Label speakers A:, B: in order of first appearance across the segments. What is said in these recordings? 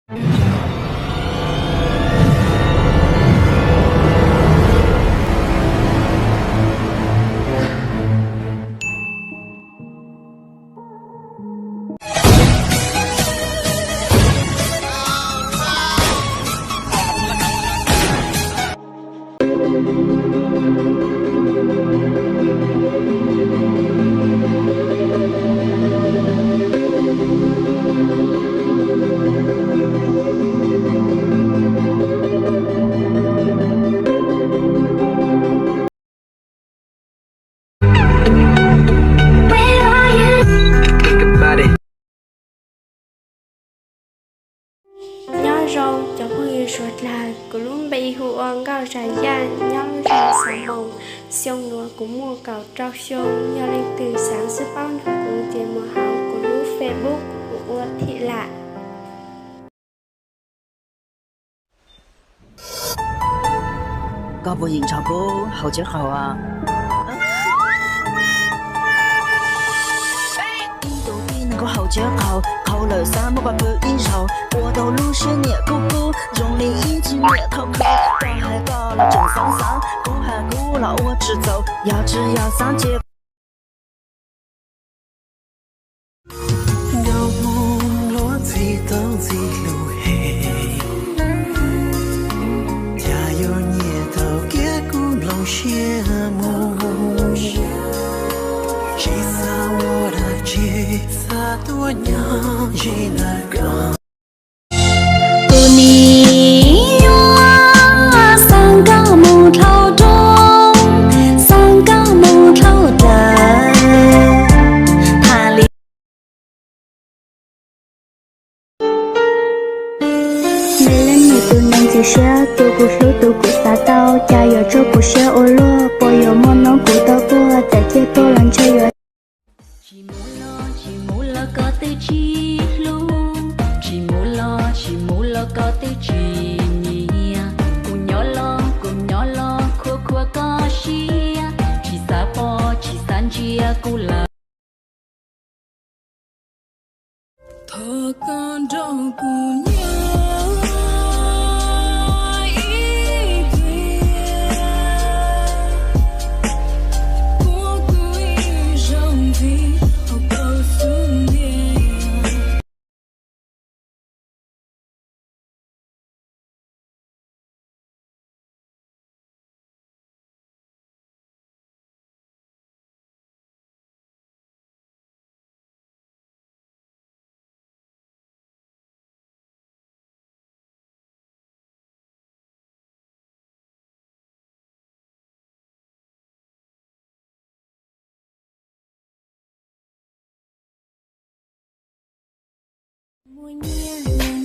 A: nhớ rồi chẳng có gì suốt là cứ luôn bị hù ơn cao trái da nhớ rồi sáng mộng xong nữa cũng mua cầu trao show nhớ lên từ sáng sức bao nhiêu cũng tiền mùa hào của lúc Facebook của thị lạ
B: có bộ hiện trò cô hầu chết khẩu à đầu tiên có hầu chết khẩu khẩu lời xa một quả bự in sầu của đầu lưu xuyên nhẹ cô cô dùng lý ý chỉ nhẹ thâu khẩu cả hai có là trần sáng sáng cô hà cô là ô chỉ dầu chỉ要sáng chế
C: đâu buồn lúa gì tao gì lưu hè cha yêu nhẹ thâu kia cũng lòng chia mù chỉ xa mua đã chỉ xa tua nhỏ chỉ là gọn
D: sang cao mù thâu trông sang cao mù thâu trời thà lý mẹ lên mẹ tu nâng chỉ xe tu cụ lưu tu cụ xa tao cha yo cho cụ xe ô lúa bò yo môn nó cụ tao bùa tại chế tô lần chơi yo chỉ muốn lo có tới chi luôn chỉ muốn lo có tới chi cùng nhỏ lo khua có xia chỉ xa po chỉ san chia cụ là
E: thơ con đâu cùng nhớ ý kia của cuối dòng thì học cầu xuống địa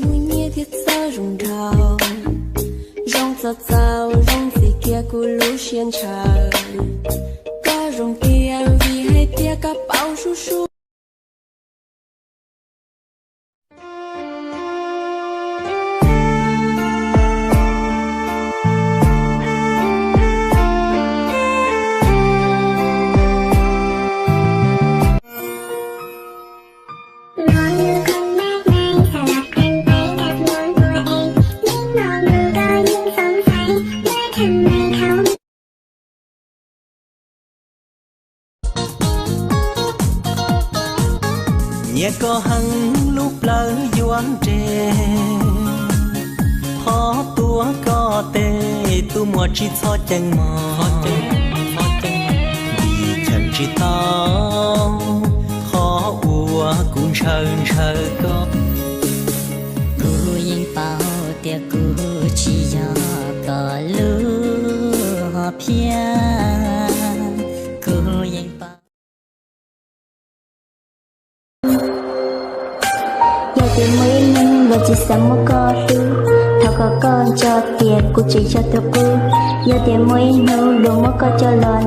D: mùi nhia thiết sao rung rào rong giọt rào rong gì kia cu lú xiên trời có rong kia vì hay tia cả bao su su
C: nhẹ có hăng lúc lỡ doan tre khó tua có tê tu mua chỉ cho chân mò vì chẳng chỉ tao khó ua cũng chờ có
D: cô yên bao tia cô chỉ ya có lúa họ pia cô yên bao giờ thì mới nhưng và chỉ sống một con thứ thao có con cho tiền cô chỉ cho tôi cô giờ thì mới nấu đồ một con cho lòn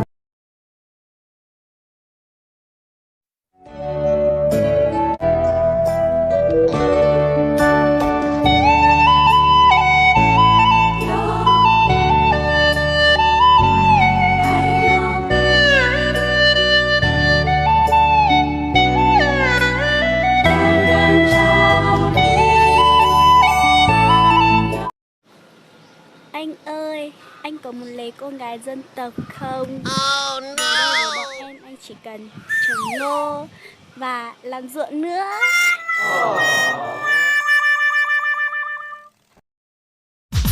A: anh có muốn lấy cô gái dân tộc không? Oh no. Ở đây với bọn em anh chỉ cần trồng ngô và làm ruộng nữa.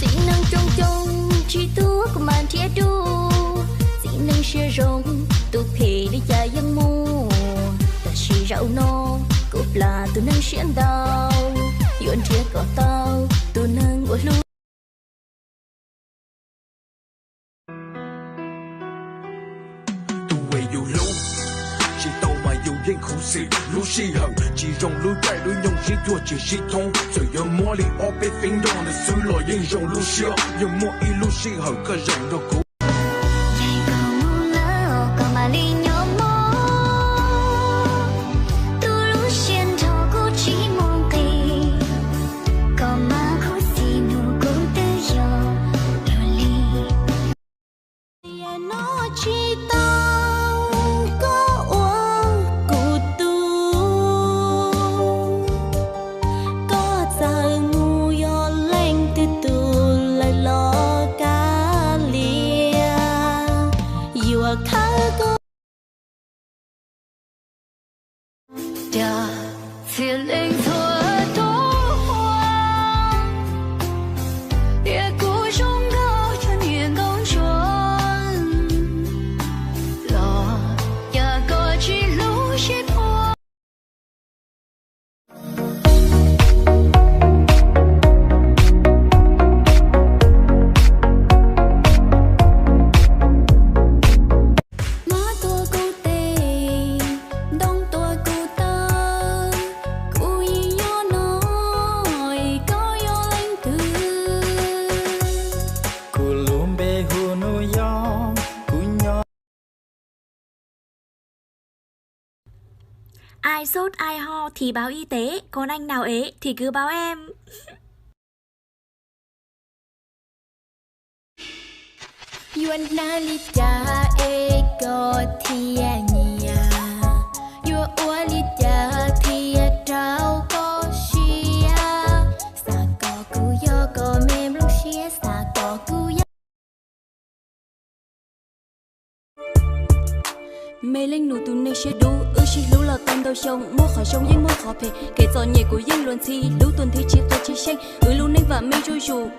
E: Dĩ năng trong trong chỉ tu của màn thiết đu, dĩ năng xe rong tu phê đi dài yang mu, ta chỉ rau no cúp là tu năng xiên đau, yuan thiết có tao tu năng của lu.
F: Dù lâu chỉ tàu mà dù yên khổ sĩ lũ sĩ hận chỉ rong lũ chạy lũ nhung chỉ thua chỉ sĩ thông rồi giờ mua li ở bên phía đông để xử lo yên rong lũ sĩ giờ mua y lũ sĩ hận cơ rong đâu cũ.
E: Feeling thua tố hoa, địa cũ trong cao cho niềm công chuồn, lo nhà có chỉ lũ chết hoa.
G: Ai sốt ai ho thì báo y tế, còn anh nào ế thì cứ báo em.
E: Yuan nali cha e go thia nia, yua uali cha thia trao go shia, sa go ku yo go mem lu shia sa go ku yo. Mê linh nụ tu nê xe đu, chỉ lũ là con đầu sông, mua khỏi sông yên mua khỏi phê, kể gió nhẹ của yên luận thi, lũ tuần thi chia tôi chi xanh, lũ nênh và mê trôi dù.